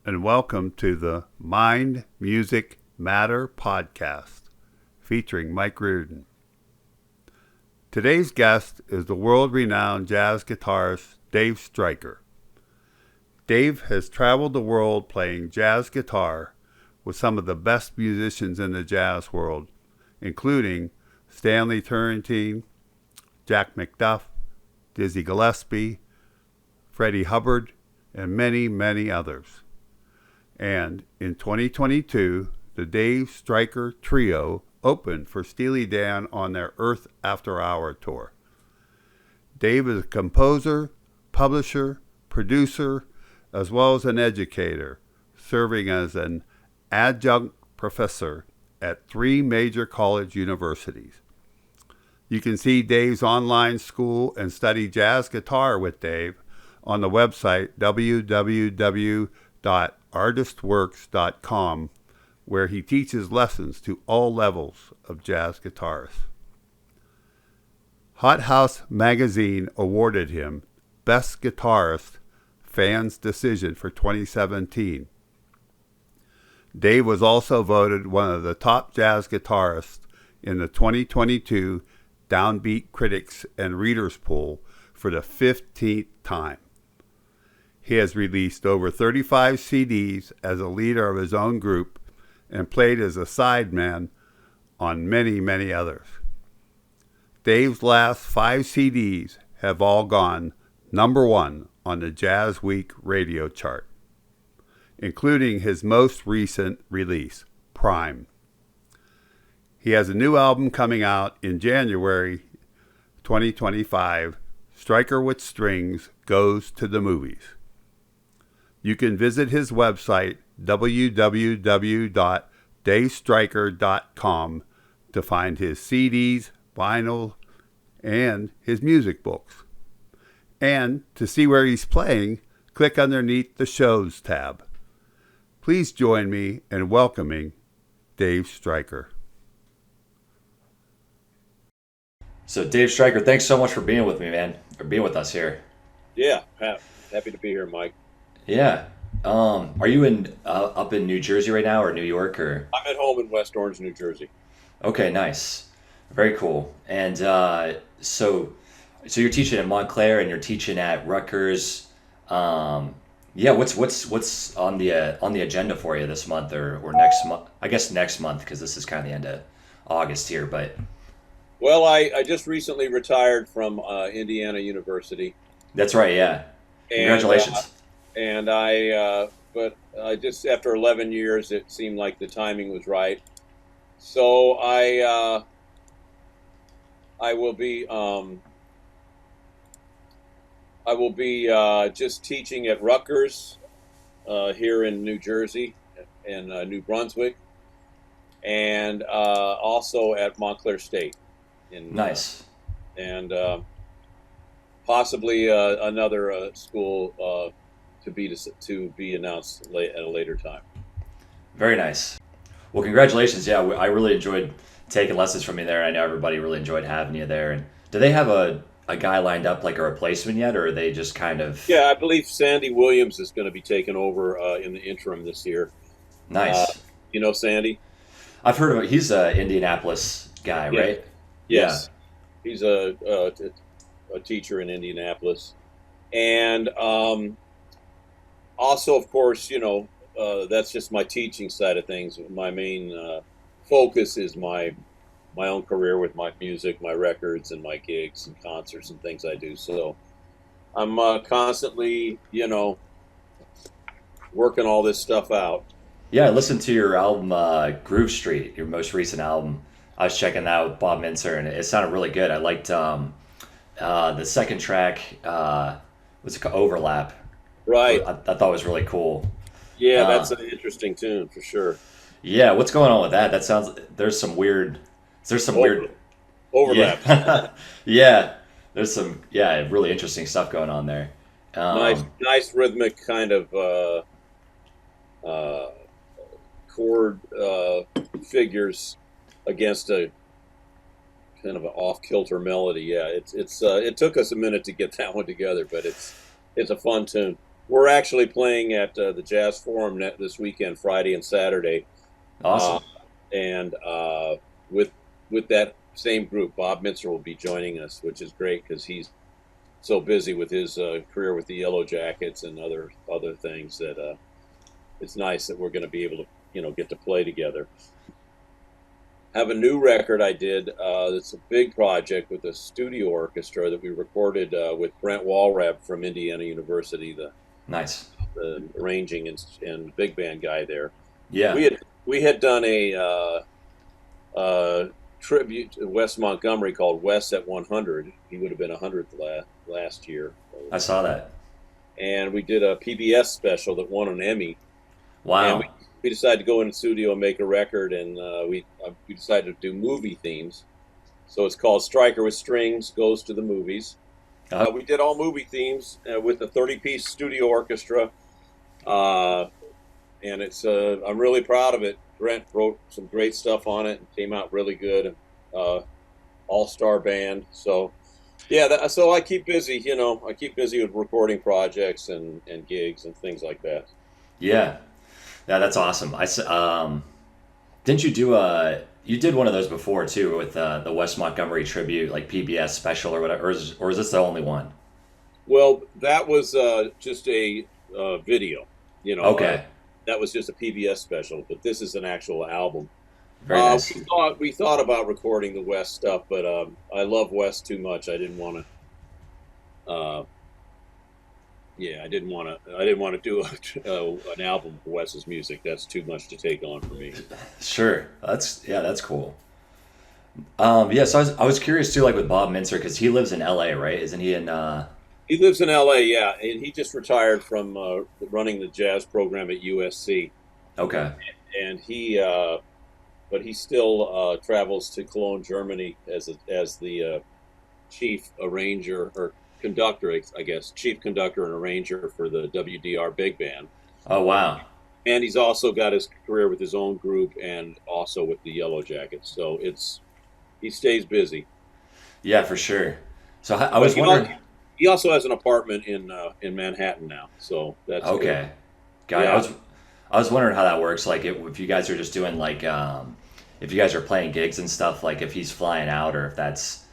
and welcome to the Mind, Music, Matter podcast featuring Mike Reardon. Today's guest is the world-renowned jazz guitarist Dave Stryker. Dave has traveled the world playing jazz guitar with some of the best musicians in the jazz world, including Stanley Turrentine, Jack McDuff, Dizzy Gillespie, Freddie Hubbard, and many, many others. And in 2022, the Dave Stryker Trio opened for Steely Dan on their Earth After Hour tour. Dave is a composer, publisher, producer, as well as an educator, serving as an adjunct professor at 3 major college universities. You can see Dave's online school and study jazz guitar with Dave on the website www.artistworks.com, where he teaches lessons to all levels of jazz guitarists. Hot House magazine awarded him Best Guitarist Fans Decision for 2017. Dave was also voted one of the top jazz guitarists in the 2022 Downbeat Critics and Readers Poll for the 15th time. He has released over 35 CDs as a leader of his own group and played as a sideman on many, many others. Dave's last 5 CDs have all gone number 1 on the Jazz Week radio chart, including his most recent release, Prime. He has a new album coming out in January 2025, Stryker with Strings Goes to the Movies. You can visit his website, www.davestryker.com, to find his CDs, vinyl, and his music books. And to see where he's playing, click underneath the Shows tab. Please join me in welcoming Dave Stryker. So Dave Stryker, thanks so much for being with me, man, or being with us here. Yeah, happy to be here, Mike. Yeah. Are you up in New Jersey right now, or New York, or? I'm at home in West Orange, New Jersey. Okay, nice, very cool. And so you're teaching at Montclair and you're teaching at Rutgers. Yeah, what's on the agenda for you this month or next month? I guess next month, because this is kind of the end of August here, but. Well, I just recently retired from Indiana University. That's right, yeah. Congratulations. But I just, after 11 years, it seemed like the timing was right. So I will be just teaching at Rutgers here in New Jersey and New Brunswick, and also at Montclair State. Nice. And possibly another school to be announced at a later time. Very nice. Well, congratulations. Yeah, I really enjoyed taking lessons from you there. I know everybody really enjoyed having you there. And do they have a guy lined up, like a replacement yet, or are they just kind of? Yeah, I believe Sandy Williams is going to be taken over in the interim this year. Nice. You know Sandy? I've heard of him. He's an Indianapolis guy, Yeah. Right? Yes. Yeah. He's a teacher in Indianapolis. And also, of course, that's just my teaching side of things. My main focus is my own career with my music, my records, and my gigs and concerts and things I do. So I'm constantly, working all this stuff out. Yeah, I listened to your album, Groove Street, your most recent album. I was checking that out with Bob Mintzer, and it sounded really good. I liked the second track, what's it called? Overlap. Right. I thought it was really cool. Yeah, that's an interesting tune for sure. Yeah, what's going on with that? That sounds, there's some weird overlap. Yeah. Yeah, there's some really interesting stuff going on there. Nice rhythmic kind of chord figures against a kind of an off-kilter melody. Yeah, it took us a minute to get that one together, but it's a fun tune. We're actually playing at the Jazz Forum this weekend, Friday and Saturday. Awesome. And with that same group, Bob Mintzer will be joining us, which is great because he's so busy with his career with the Yellow Jackets and other things that it's nice that we're going to be able to get to play together. I have a new record I did. It's a big project with a studio orchestra that we recorded with Brent Walrab from Indiana University, Nice. the arranging and big band guy there. Yeah. We had done a tribute to Wes Montgomery called Wes at 100. He would have been 100th last year. I saw that. And we did a PBS special that won an Emmy. Wow. And we decided to go in the studio and make a record, and we decided to do movie themes. So it's called Stryker with Strings Goes to the Movies. We did all movie themes with a 30-piece studio orchestra, and it's I'm really proud of it. Brent wrote some great stuff on it and came out really good. All-star band. So yeah, so I keep busy. I keep busy with recording projects and gigs and things like that. Yeah. Yeah, that's awesome. Didn't you do you did one of those before too with the Wes Montgomery tribute, like PBS special or whatever, or is this the only one? Well, that was just a video, Okay. that was just a PBS special, but this is an actual album. Very nice. We thought about recording the Wes stuff, but I love Wes too much. I didn't want to. I didn't want to do an album for Wes's music. That's too much to take on for me. Sure. That's cool. So I was curious too, like with Bob Mintzer, because he lives in LA, right? Isn't he in? He lives in LA, yeah, and he just retired from running the jazz program at USC. Okay. And but he still travels to Cologne, Germany, as the chief arranger or conductor, I guess, chief conductor and arranger for the WDR big band. Oh wow! And he's also got his career with his own group and also with the Yellow Jackets. So he stays busy. Yeah, for sure. So I was wondering. He also has an apartment in Manhattan now. So that's okay. Got it. I was wondering how that works. Like if you guys are just doing like if you guys are playing gigs and stuff, like if he's flying out or if that's.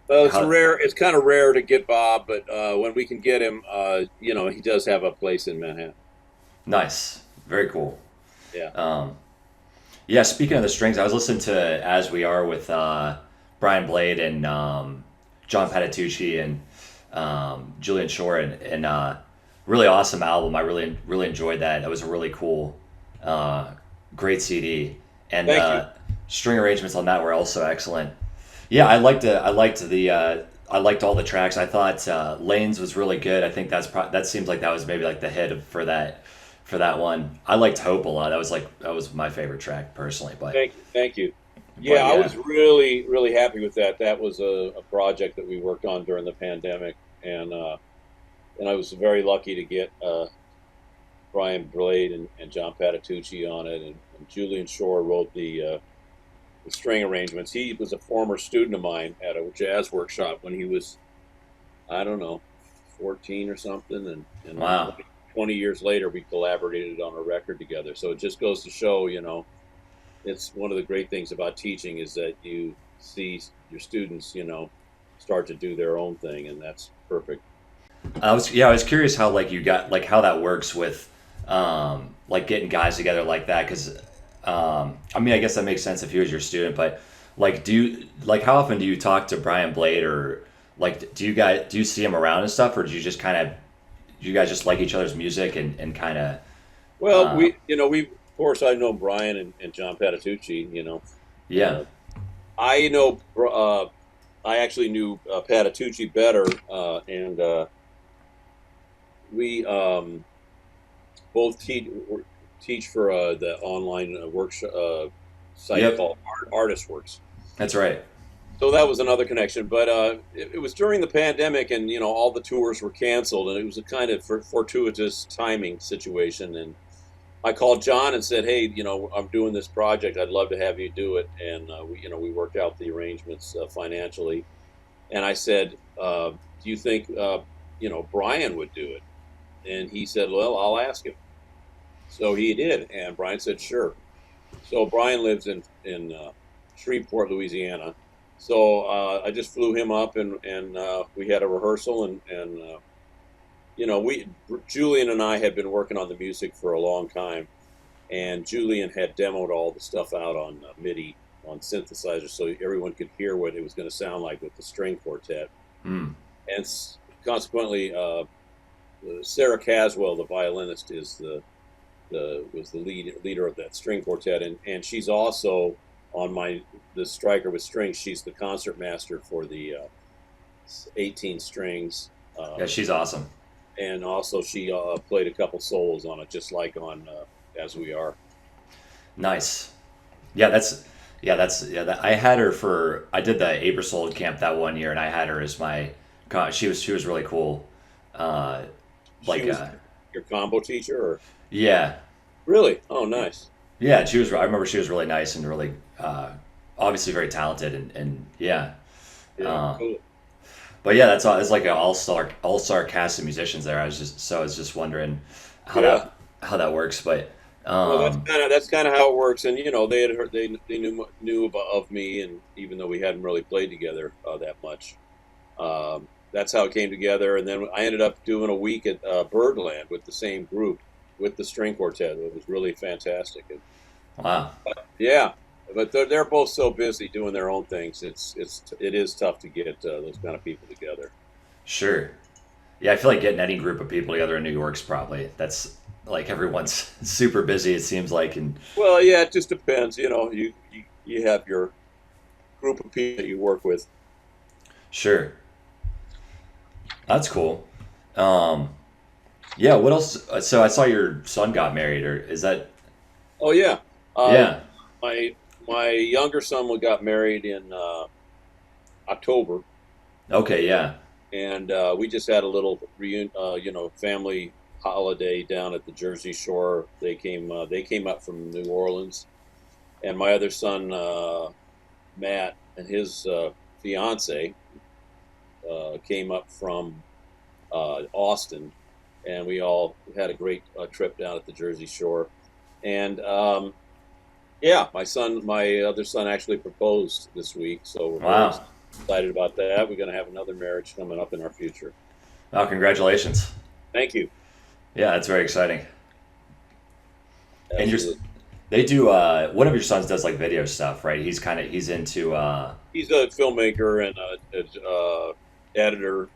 Well, it's rare. It's kind of rare to get Bob, but when we can get him, he does have a place in Manhattan. Nice, very cool. Yeah. Speaking of the strings, I was listening to "As We Are" with Brian Blade and John Patitucci and Julian Shore, and really awesome album. I really enjoyed that. That was a really cool, great CD, and string arrangements on that were also excellent. Yeah, I liked all the tracks. I thought Lanes was really good. I think that seems like that was maybe like the hit for that one. I liked Hope a lot. That was my favorite track personally. But thank you. Yeah, I was really, really happy with that. That was a project that we worked on during the pandemic, and I was very lucky to get Brian Blade and John Patitucci on it, and Julian Shore wrote the string arrangements. He was a former student of mine at a jazz workshop when he was, I don't know, 14 or something, and wow. 20 years later we collaborated on a record together. So it just goes to show, it's one of the great things about teaching is that you see your students, start to do their own thing, and that's perfect. I was curious how like you got like how that works with like getting guys together like that, because I guess that makes sense if he was your student, but like how often do you talk to Brian Blade, or like do you see him around and stuff, or do you just you guys just like each other's music and kind of? Well, we of course I know Brian and John Patitucci, Yeah. I actually knew Patitucci better, and we both teach for the online workshop site called Artist Works. That's right. So that was another connection. But it was during the pandemic, and all the tours were canceled, and it was a kind of fortuitous timing situation. And I called John and said, "Hey, I'm doing this project. I'd love to have you do it." And we worked out the arrangements financially. And I said, "Do you think Brian would do it?" And he said, well, I'll ask him. So he did, and Brian said, sure. So Brian lives in Shreveport, Louisiana. So I just flew him up, and we had a rehearsal, and Julian and I had been working on the music for a long time, and Julian had demoed all the stuff out on MIDI on synthesizer, so everyone could hear what it was going to sound like with the string quartet. And consequently, Sarah Caswell, the violinist, was the leader of that string quartet, and she's also on the Stryker with strings. She's the concert master for the 18 strings. Yeah, she's awesome. And also she played a couple solos on it, just like on As We Are. Nice. I had her I did the Abersold camp that one year, and I had her as my. She was really cool. She was your combo teacher, or? Yeah. Really? Oh, nice. Yeah, she was. I remember she was really nice and really, obviously very talented, and yeah. Cool. But yeah, it's like an all-star cast of musicians there. I was just wondering how that works, but. Well, that's kind of how it works, and they had heard, they knew of me, and even though we hadn't really played together that much, that's how it came together. And then I ended up doing a week at Birdland with the same group, with the string quartet. It was really fantastic. Wow. But they're both so busy doing their own things. It is tough to get those kind of people together. Sure. Yeah, I feel like getting any group of people together in New York's that's. Like everyone's super busy, it seems like, and well, yeah, it just depends. You have your group of people that you work with. Sure, that's cool. Yeah. What else? So I saw your son got married, or is that? Oh yeah. Yeah. My younger son got married in October. Okay. Yeah. And we just had a little family holiday down at the Jersey Shore. They came up from New Orleans, and my other son Matt and his fiance came up from Austin, and we all had a great trip down at the Jersey Shore. And my other son actually proposed this week, so we're very excited about that. We're going to have another marriage coming up in our future. Oh, congratulations! Thank you. Yeah, that's very exciting. Absolutely. And they do. One of your sons does like video stuff, right? He's into. He's a filmmaker and a editor.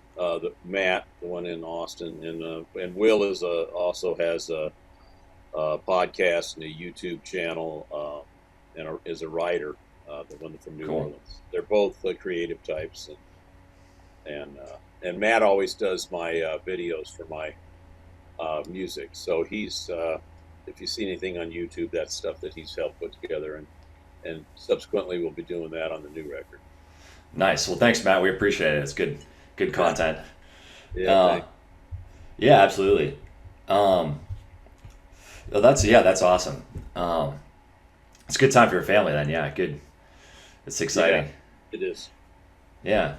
Matt, the one in Austin, and Will also has a podcast and a YouTube channel, and is a writer. The one from New Orleans. They're both creative types, and Matt always does my videos for my. Music. So he's, if you see anything on YouTube, that's stuff that he's helped put together, and subsequently we'll be doing that on the new record. Nice. Well, thanks, Matt. We appreciate it. It's good content. Yeah. Yeah, absolutely. That's awesome. It's a good time for your family then. Yeah, good. It's exciting. Yeah, it is. Yeah.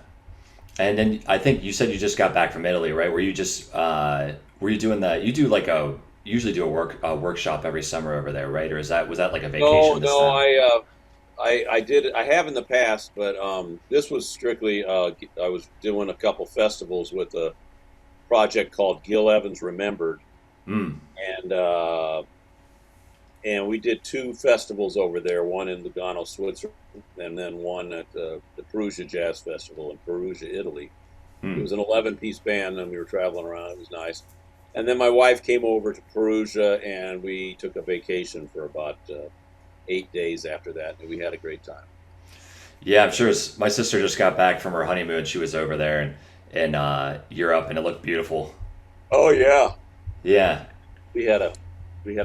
And then I think you said you just got back from Italy, right? Were you just were you doing that? You do usually do a workshop every summer over there, right? Or was that like a vacation? No, I did. I have in the past, but this was strictly. I was doing a couple festivals with a project called Gil Evans Remembered, and we did 2 festivals over there. One in Lugano, Switzerland, and then one at the Perugia Jazz Festival in Perugia, Italy. It was an 11-piece band, and we were traveling around. It was nice. And then my wife came over to Perugia, and we took a vacation for about 8 days after that, and we had a great time. Yeah, I'm sure. My sister just got back from her honeymoon. She was over there in Europe, and it looked beautiful. Oh yeah, yeah. We had a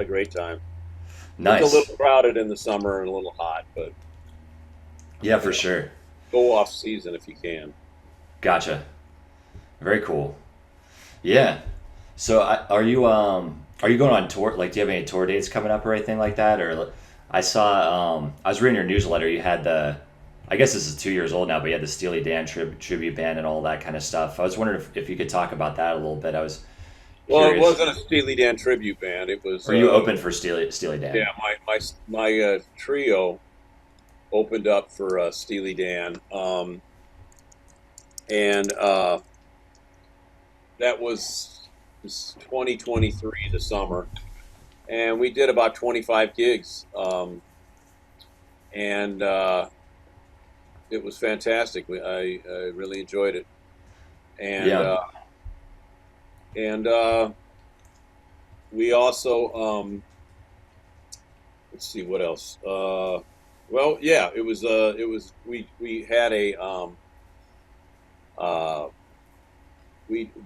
great time. Nice. It's a little crowded in the summer and a little hot, but yeah, for sure. Go off season if you can. Gotcha. Very cool. Yeah. So are you going on tour? Like, do you have any tour dates coming up or anything like that? Or I saw I was reading your newsletter. You had I guess this is 2 years old now, but you had the Steely Dan tribute band and all that kind of stuff. I was wondering if you could talk about that a little bit. Well, it Curious. wasn't a Steely Dan tribute band. It was. Or you opened for Steely Dan? Yeah, my trio opened up for Steely Dan, and that was 2023, the summer, and we did about 25 gigs, and it was fantastic. I really enjoyed it, and Yeah. We also let's see what else. Well, yeah, it was we had a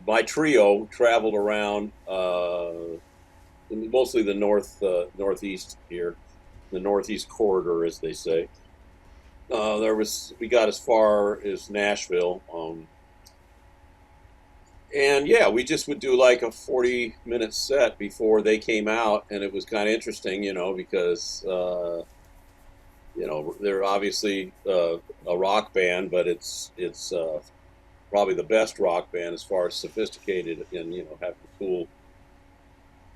my trio traveled around mostly the northeast here, the northeast corridor, as they say. We got as far as Nashville, and yeah, we just would do like a 40-minute set before they came out, and it was kind of interesting, because they're obviously a rock band, but it's probably the best rock band as far as sophisticated and having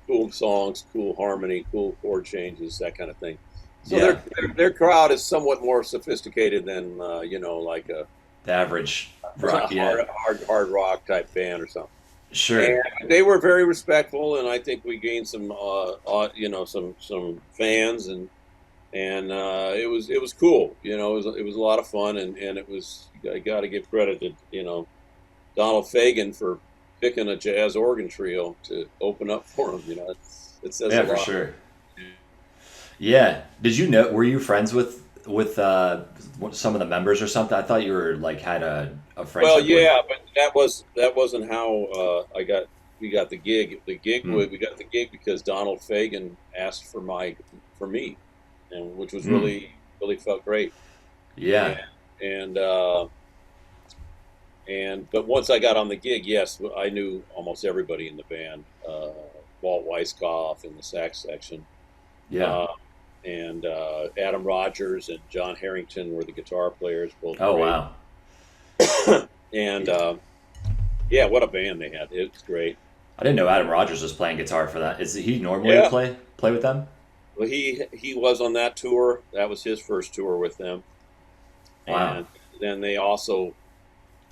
cool songs, cool harmony, cool chord changes, that kind of thing. So Yeah. their crowd is somewhat more sophisticated than like a The average rock. Yeah. hard rock type band or something. Sure. And they were very respectful, and I think we gained some some fans, and it was cool. It was a lot of fun, and it was, I got to give credit to Donald Fagen for picking a jazz organ trio to open up for him. It says a lot. For sure. Yeah. Were you friends with some of the members or something? I thought you were like had a friendship. Well, yeah, but that wasn't how we got the gig. We got the gig because Donald Fagen asked for me, and which was really felt great. Yeah. But once I got on the gig, yes, I knew almost everybody in the band. Walt Weiskopf in the sax section. Yeah. And Adam Rogers and John Harrington were the guitar players. Both Oh, great. wow. And yeah, what a band they had. It was great. I didn't know Adam Rogers was playing guitar for that. Is he normally play with them? Well, he was on that tour. That was his first tour with them. Wow. And then they also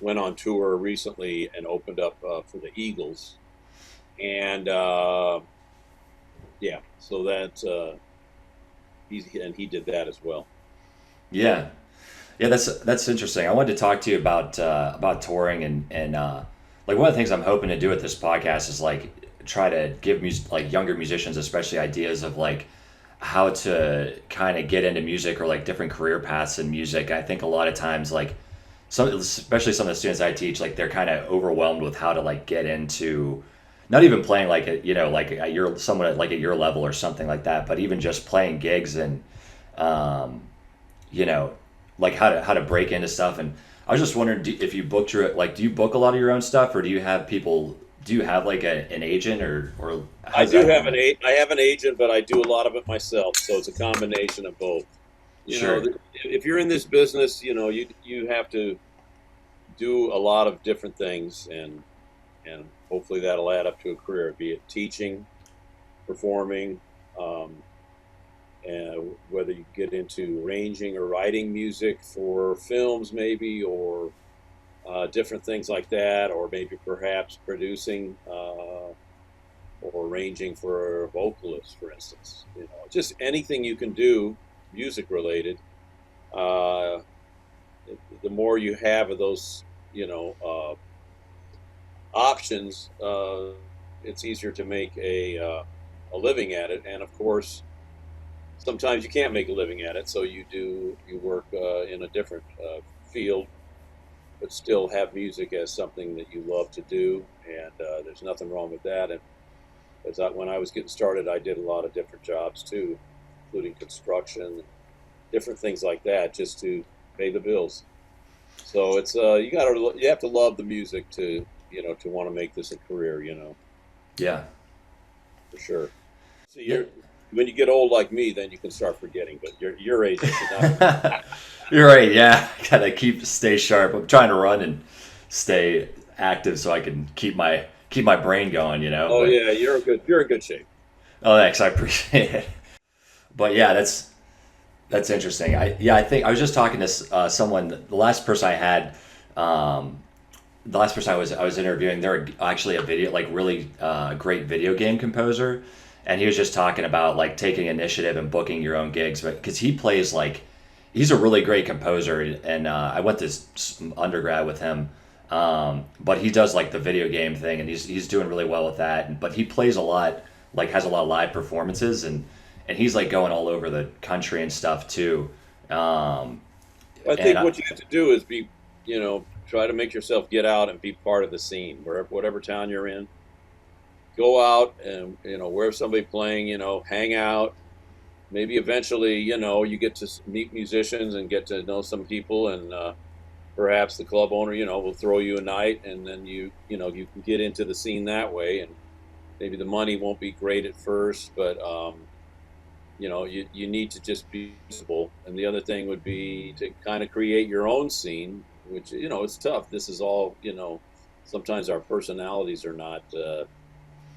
went on tour recently and opened up for the Eagles. And yeah, so that he did that as well. Yeah. Yeah, that's interesting. I wanted to talk to you about touring and like one of the things I'm hoping to do with this podcast is like try to give like younger musicians especially ideas of like how to kind of get into music or like different career paths in music. I think a lot of times like especially some of the students I teach, like they're kind of overwhelmed with how to like get into not even playing like like at your someone like at your level or something like that, but even just playing gigs and like how to break into stuff. And I was just wondering if you booked do you book a lot of your own stuff, or do you have like an agent or I have an agent, but I do a lot of it myself, so it's a combination of both. Sure. If you're in this business, you have to do a lot of different things, and hopefully that'll add up to a career, be it teaching, performing, and whether you get into arranging or writing music for films maybe, or different things like that, or maybe perhaps producing or arranging for vocalists, for instance. Just anything you can do music related. The more you have of those options, it's easier to make a living at it. And of course, sometimes you can't make a living at it, so you work in a different field, but still have music as something that you love to do. And there's nothing wrong with that. And when I was getting started, I did a lot of different jobs too, including construction, different things like that, just to pay the bills. So it's you have to love the music to want to make this a career. Yeah, for sure. So when you get old like me, then you can start forgetting. But your age is not. You're right. Yeah, gotta stay sharp. I'm trying to run and stay active so I can keep my keep my brain going, you know. Oh But yeah, you're in good shape. oh, thanks, I appreciate it. But yeah, that's interesting. I think I was just talking to someone. The last person I had, the last person I was interviewing, they're actually a video like really great video game composer, and he was just talking about like taking initiative and booking your own gigs, but because he plays like he's a really great composer, and I went to undergrad with him. But he does like the video game thing, and he's doing really well with that. But he plays a lot, like has a lot of live performances, and he's like going all over the country and stuff too. I think what you have to do is be, try to make yourself get out and be part of the scene, whatever town you're in. Go out and where somebody playing, hang out. Maybe eventually, you get to meet musicians and get to know some people, and perhaps the club owner, will throw you a night, and then you can get into the scene that way. And maybe the money won't be great at first, but you need to just be visible. And the other thing would be to kind of create your own scene, which it's tough. This is all sometimes our personalities are not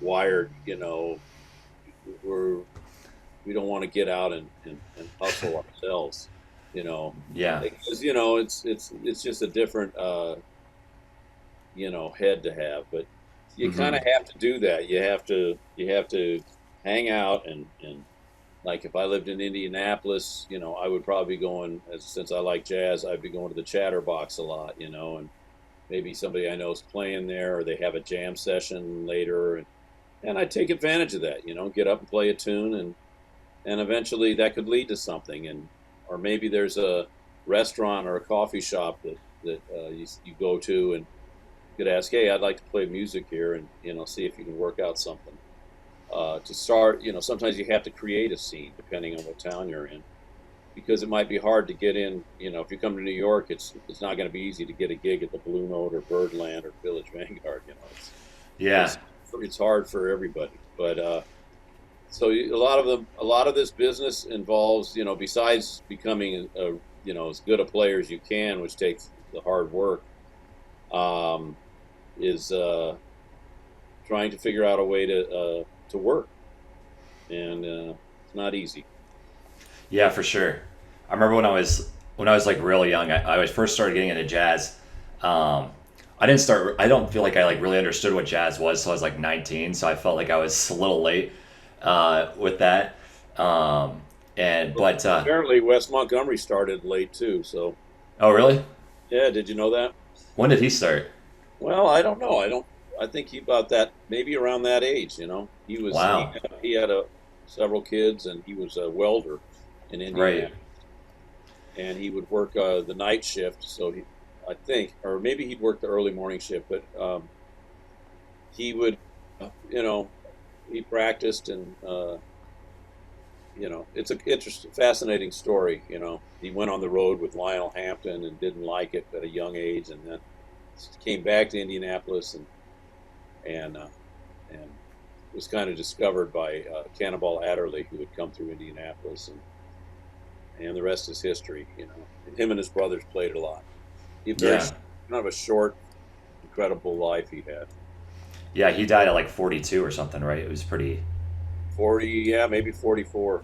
wired. We don't want to get out and hustle ourselves. Yeah, because it's just a different head to have. But you kind of have to do that. You have to hang out and like if I lived in Indianapolis, I would probably be going, since I like jazz, I'd be going to the Chatterbox a lot, and maybe somebody I know is playing there, or they have a jam session later, and I'd take advantage of that, get up and play a tune, and eventually that could lead to something, or maybe there's a restaurant or a coffee shop that you go to, and you could ask, hey, I'd like to play music here, and see if you can work out something. To start, sometimes you have to create a scene depending on what town you're in, because it might be hard to get in. If you come to New York, it's not going to be easy to get a gig at the Blue Note or Birdland or Village Vanguard. It's hard for everybody. But so a lot of this business involves, besides becoming as good a player as you can, which takes the hard work, is trying to figure out a way to work, and it's not easy. Yeah, for sure. I remember when I was like real young, I was first started getting into jazz. I don't feel like I like really understood what jazz was, so I was like 19, so I felt like I was a little late with that. Apparently Wes Montgomery started late too. So. Oh really? Yeah. Did you know that? When did he start? Well, I don't know. I think he about that, maybe around that age. He was. Wow. He had several kids, and he was a welder in Indiana. Right. And he would work the night shift. So I think, or maybe he'd work the early morning shift. But he would, he practiced, and it's an interesting, fascinating story. He went on the road with Lionel Hampton and didn't like it at a young age, and then came back to Indianapolis and was kind of discovered by Cannonball Adderley, who had come through Indianapolis, and the rest is history. Him and his brothers played a lot. He had kind of a short, incredible life he had. Yeah, he died at like 42 or something, right? It was pretty. 40, yeah, maybe 44.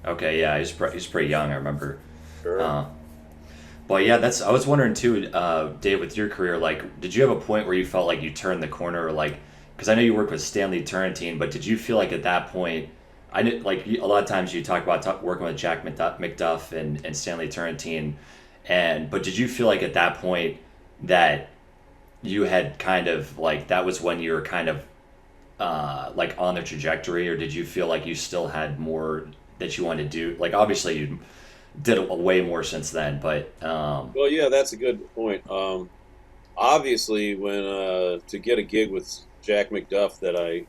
Okay, yeah, he's pretty young. I remember. Sure. But yeah, I was wondering too, Dave, with your career, like, did you have a point where you felt like you turned the corner, like, because I know you worked with Stanley Turrentine, but did you feel like at that point, I did, like a lot of times you talk about working with Jack McDuff and Stanley Turrentine, but did you feel like at that point that you had kind of like that was when you were kind of like on the trajectory, or did you feel like you still had more that you wanted to do? Like obviously you did way more since then, but well, yeah, that's a good point. Obviously, when to get a gig with Jack McDuff, that I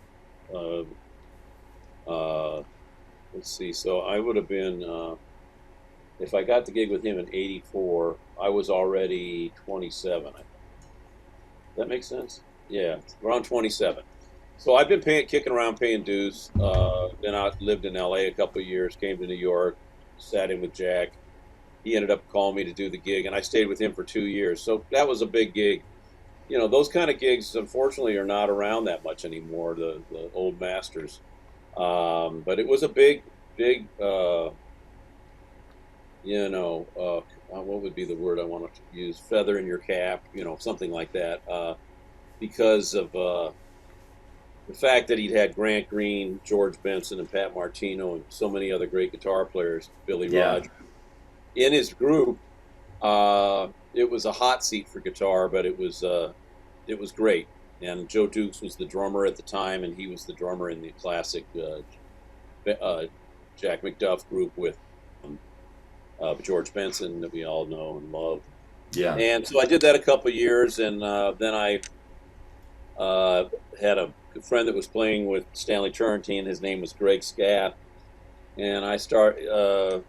let's see, so I would have been if I got the gig with him in '84, I was already 27. That makes sense? Yeah, around 27. So I've been kicking around paying dues. Then I lived in LA a couple of years, came to New York, sat in with Jack. He ended up calling me to do the gig, and I stayed with him for 2 years. So that was a big gig, those kind of gigs, unfortunately, are not around that much anymore. The old masters, but it was a big, big. What would be the word I want to use? Feather in your cap, something like that, because of the fact that he'd had Grant Green, George Benson, and Pat Martino, and so many other great guitar players, Billy Rogers, in his group. It was a hot seat for guitar, but it was great. And Joe Dukes was the drummer at the time, and he was the drummer in the classic Jack McDuff group with George Benson that we all know and love. Yeah. And so I did that a couple of years, and then I had a friend that was playing with Stanley Turrentine. His name was Greg Scaff. And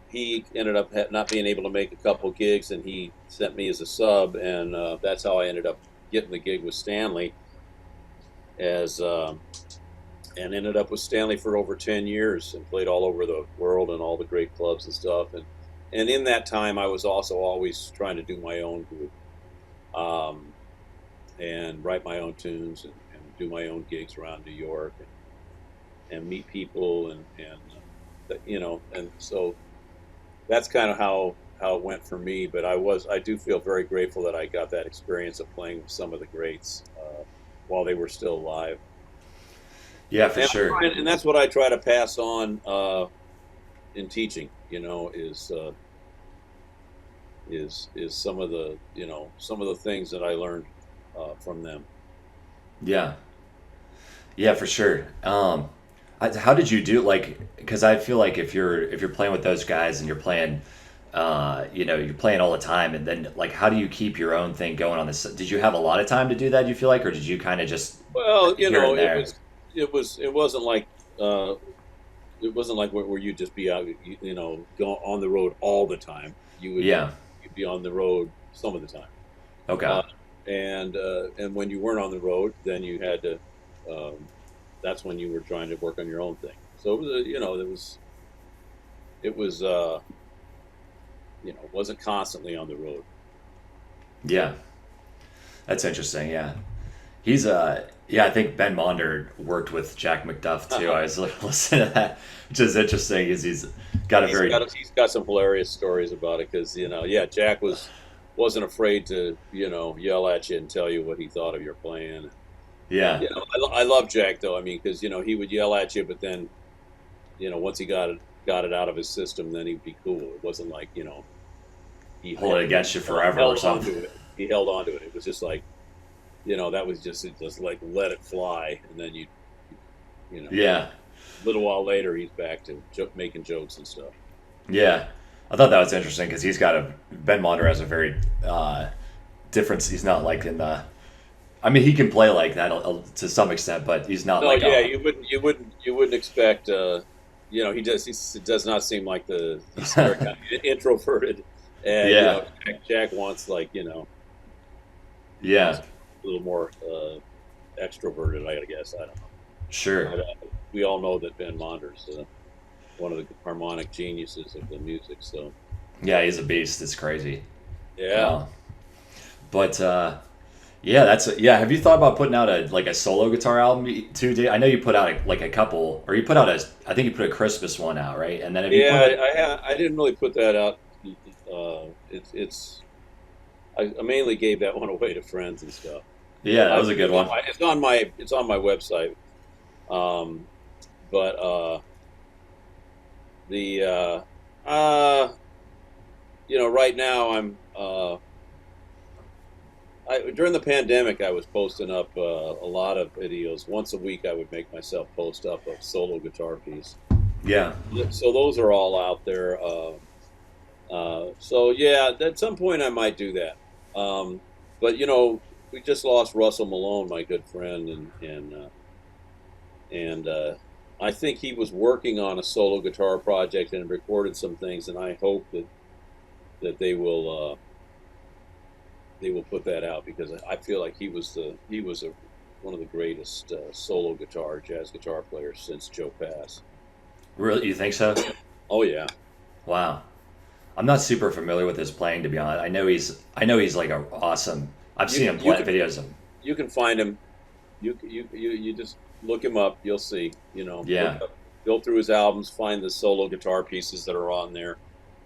he ended up not being able to make a couple gigs, and he sent me as a sub, and that's how I ended up getting the gig with Stanley, and ended up with Stanley for over 10 years and played all over the world and all the great clubs and stuff. And in that time, I was also always trying to do my own group, and write my own tunes and do my own gigs around New York and meet people and so that's kind of how it went for me. But I do feel very grateful that I got that experience of playing with some of the greats while they were still alive. Yeah, for sure. And that's what I try to pass on in teaching. Is some of the things that I learned from them. Yeah, for sure. How did you do, because I feel like if you're playing with those guys and you're playing, you're playing all the time, and then how do you keep your own thing going on this? Did you have a lot of time to do that, you feel like, or did you kind of just, it wasn't like where you'd just be out, go on the road all the time. You'd be on the road some of the time. Okay. And when you weren't on the road, then you had to, that's when you were trying to work on your own thing. So it wasn't constantly on the road. Yeah, that's interesting. Yeah, he's I think Ben Monder worked with Jack McDuff too. I was listening to that, which is interesting. He's got some hilarious stories about it because Jack wasn't afraid to yell at you and tell you what he thought of your playing. Yeah. I love Jack though. I mean, because he would yell at you, but then once he got it out of his system, then he'd be cool. It wasn't like he hold it against you forever or something. He held on to it. It was just like that was just like let it fly, and then a little while later he's back to making jokes and stuff. Yeah, I thought that was interesting because Ben Monder has a very difference. He's not like in the. I mean, he can play like that to some extent, but he's not like. Yeah, you wouldn't expect. He does not seem like he's kind of introverted, and Jack wants Yeah. A little more extroverted, I guess. I don't know. Sure. But, we all know that Ben Monder's one of the harmonic geniuses of the music. So. Yeah, he's a beast. It's crazy. Yeah. But have you thought about putting out a solo guitar album too? I know you put out a couple, or you put out I think you put a Christmas one out, right? And then I didn't really put that out. I mainly gave that one away to friends and stuff. Yeah, that was a good one. It's on my website. Right now I'm during the pandemic I was posting up a lot of videos. Once a week I would make myself post up a solo guitar piece. Yeah. So those are all out there. At some point I might do that. But we just lost Russell Malone, my good friend, and I think he was working on a solo guitar project and recorded some things, and I hope that they will put that out because I feel like he was one of the greatest solo jazz guitar players since Joe Pass. Really, you think so? Oh yeah. Wow. I'm not super familiar with his playing, to be honest. I know he's like an awesome. I've seen him play videos of him. you can find him. You just look him up. You'll see. Yeah. Go through his albums, find the solo guitar pieces that are on there.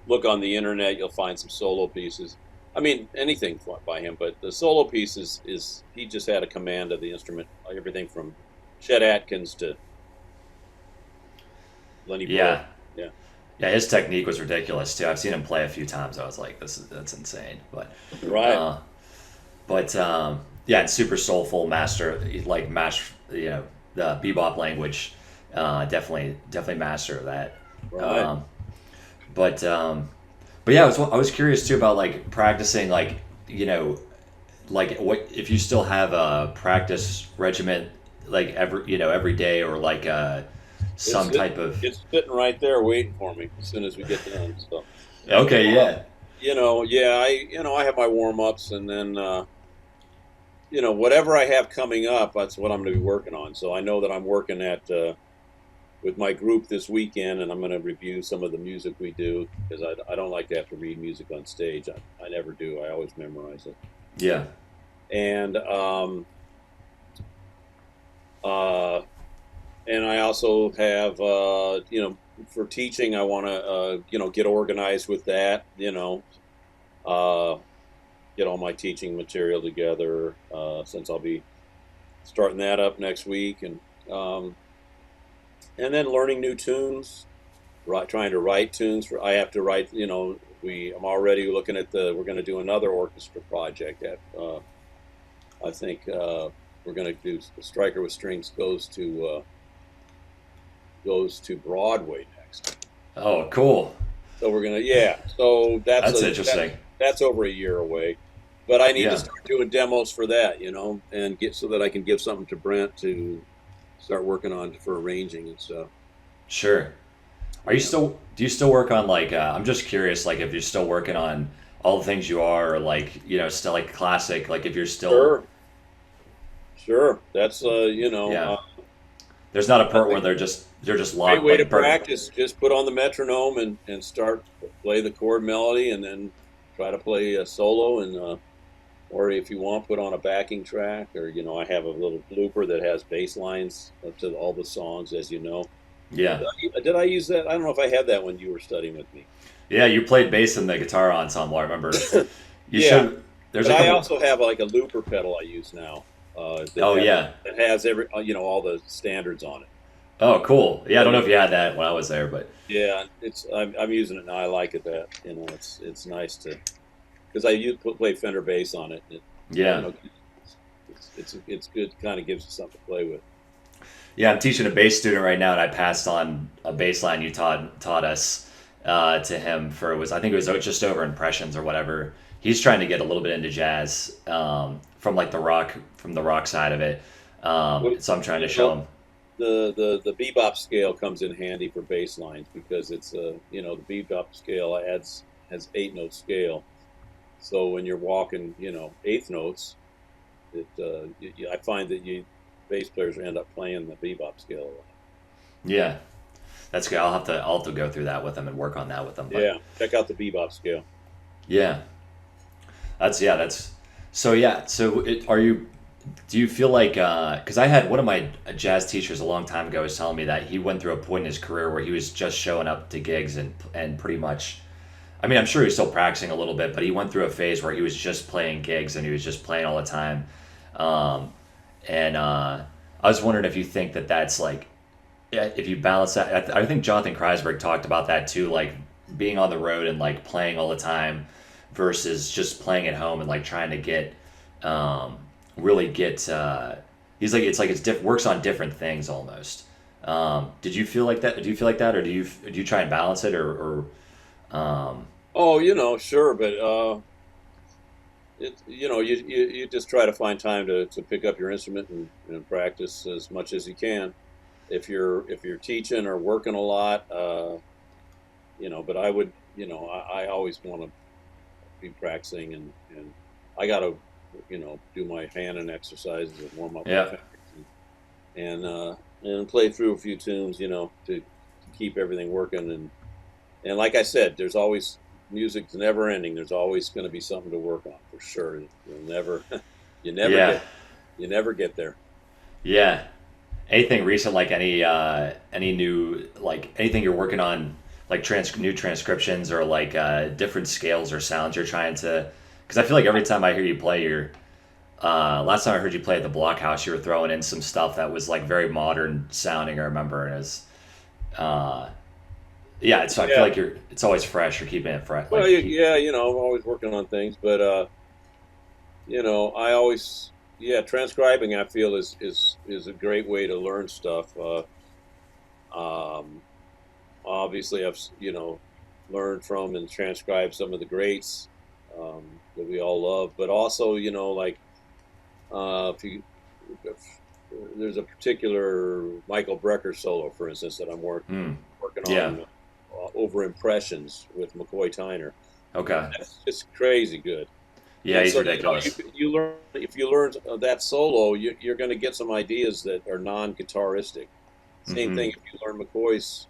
Look on the internet. You'll find some solo pieces. I mean, anything by him, but the solo pieces is he just had a command of the instrument. Everything from Chet Atkins to Lenny Yeah. Brewer. Yeah. Yeah, his technique was ridiculous too. I've seen him play a few times. I was like, that's insane. But Right. Yeah, and super soulful master, like the bebop language. Definitely master of that. Right. But yeah, I was curious too about like practicing, like like what if you still have a practice regimen like every day, or like some type of. It's sitting right there waiting for me as soon as we get done. So. Okay, yeah. I have my warm ups, and then whatever I have coming up, that's what I'm going to be working on. So I know that I'm working with my group this weekend, and I'm going to review some of the music we do, because I don't like to have to read music on stage. I never do. I always memorize it. Yeah. And and I also have for teaching, I want to get organized with that. Get all my teaching material together, since I'll be starting that up next week, and then learning new tunes, trying to write tunes. I have to write. I'm already looking at we're going to do another orchestra project. I think we're going to do Stryker with Strings goes to Broadway next. Oh, cool. So we're gonna So that's interesting. That's over a year away, but I need to start doing demos for that, and get so that I can give something to Brent to start working on for arranging and stuff. Sure. Do you still work on like, I'm just curious, like if you're still working on all the things you are, or like, still like classic, like if you're still. Sure. That's, there's not a part where they're just locked. Great way to practice. Just put on the metronome and start play the chord melody, and then try to play a solo, and or if you want, put on a backing track, or I have a little blooper that has bass lines up to all the songs, as you know. Yeah. Did I use that? I don't know if I had that when you were studying with me. Yeah, you played bass in the guitar ensemble. I remember. I also have like a looper pedal I use now. It has all the standards on it. Oh, cool. Yeah, I don't know if you had that when I was there, but yeah, I'm using it now. I like it. That it's nice to, because I play Fender bass on it. It's good. Kind of gives you something to play with. Yeah, I'm teaching a bass student right now, and I passed on a bass line you taught us to him I think it was just over impressions or whatever. He's trying to get a little bit into jazz from like the rock side of it. So I'm trying to show him. The bebop scale comes in handy for bass lines, because it's the bebop scale has 8-note scale. So when you're walking, eighth notes, I find that bass players end up playing the bebop scale a lot. Yeah, that's good. I'll have to go through that with them and work on that with them. But, yeah, check out the bebop scale. Yeah, do you feel like, because I had one of my jazz teachers a long time ago was telling me that he went through a point in his career where he was just showing up to gigs and pretty much, I mean, I'm sure he was still practicing a little bit, but he went through a phase where he was just playing gigs and he was just playing all the time. I was wondering if you think that that's like, if you balance that, I think Jonathan Kreisberg talked about that too, like being on the road and like playing all the time versus just playing at home and like trying to get, he's like, it's works on different things almost. Did you feel like that? Do you feel like that, or do you try and balance it, or Oh, sure, but you just try to find time to pick up your instrument and practice as much as you can. If you're teaching or working a lot, but I would, I always want to be practicing, and I got to, do my hand exercises and warm up my fingers, and play through a few tunes, to keep everything working, and like I said, there's always. Music's never ending. There's always going to be something to work on, for sure. You never Yeah. You never get there. Yeah. Anything recent, like any new, like anything you're working on, like new transcriptions or like different scales or sounds you're trying to, because I feel like every time I hear you play, last time I heard you play at the Blockhouse, you were throwing in some stuff that was like very modern sounding, I remember, and uh, yeah, so I feel like it's always fresh, you're keeping it fresh. Well, I'm always working on things, but I always, transcribing I feel is a great way to learn stuff. Um, Obviously, I've learned from and transcribed some of the greats that we all love, but also like if there's a particular Michael Brecker solo, for instance, that I'm working on over impressions with McCoy Tyner. Okay. That's just crazy good. Yeah, he's ridiculous. You learn if you learn that solo, you're going to get some ideas that are non-guitaristic. Same thing if you learn McCoy's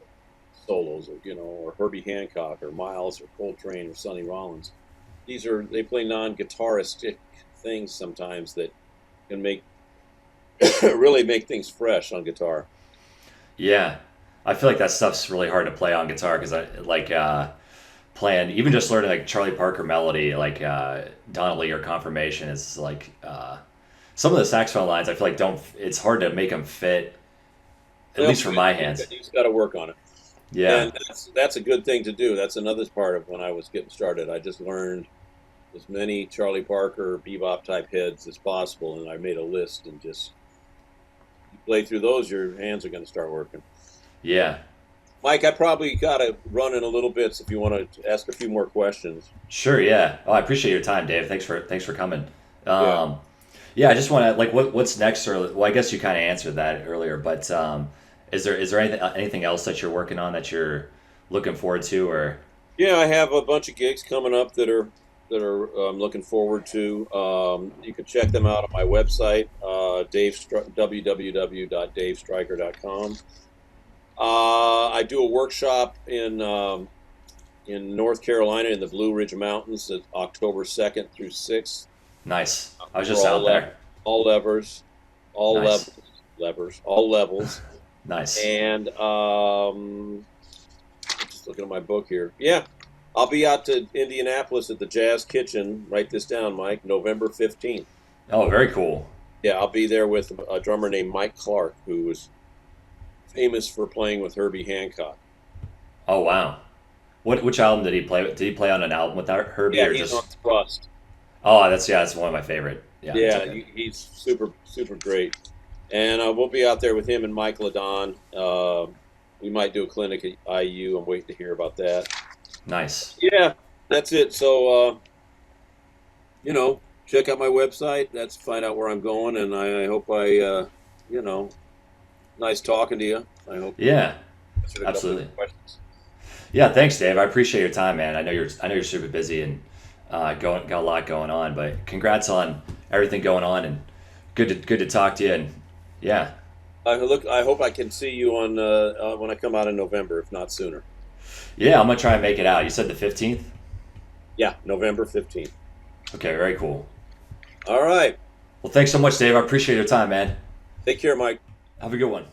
solos, or Herbie Hancock, or Miles, or Coltrane, or Sonny Rollins. They play non-guitaristic things sometimes that can really make things fresh on guitar. Yeah, I feel like that stuff's really hard to play on guitar because I like playing, even just learning like Charlie Parker melody, like Donnelly or Confirmation is like some of the saxophone lines I feel like it's hard to make them fit, at least for my hands. You just got to work on it. Yeah. And that's a good thing to do. That's another part of when I was getting started. I just learned as many Charlie Parker bebop type heads as possible, and I made a list, and just you play through those, your hands are going to start working. Yeah. Mike, I probably got to run in a little bit, so if you want to ask a few more questions. Sure, yeah. Oh, I appreciate your time, Dave. Thanks for coming. Yeah, I just want to, like, what's next, or, well, I guess you kind of answered that earlier, but is there anything else that you're working on that you're looking forward to, or? Yeah, I have a bunch of gigs coming up that are I'm looking forward to. You can check them out on my website, www.davestryker.com. I do a workshop in North Carolina in the Blue Ridge Mountains, October 2nd through 6th. Nice. I was just out there. All levels. Nice. And just looking at my book here. Yeah, I'll be out to Indianapolis at the Jazz Kitchen. Write this down, Mike. November 15th. Oh, very cool. Yeah, I'll be there with a drummer named Mike Clark, who was famous for playing with Herbie Hancock. Oh, wow. Which album did he play with? Did he play on an album with Herbie? Yeah, or he's just... on Thrust. Oh, that's one of my favorite. Yeah, he's super, super great. And we'll be out there with him and Mike Ladon. We might do a clinic at IU. I'm waiting to hear about that. Nice. Yeah, that's it. So, check out my website. That's find out where I'm going. And I hope nice talking to you. I hope. Yeah, absolutely. Yeah, thanks, Dave. I appreciate your time, man. I know you're super busy and got a lot going on, but congrats on everything going on, and good to talk to you. And yeah, I hope I can see you on when I come out in November, if not sooner. Yeah, I'm gonna try and make it out. You said the 15th? Yeah, November 15th. Okay, very cool. All right. Well, thanks so much, Dave. I appreciate your time, man. Take care, Mike. Have a good one.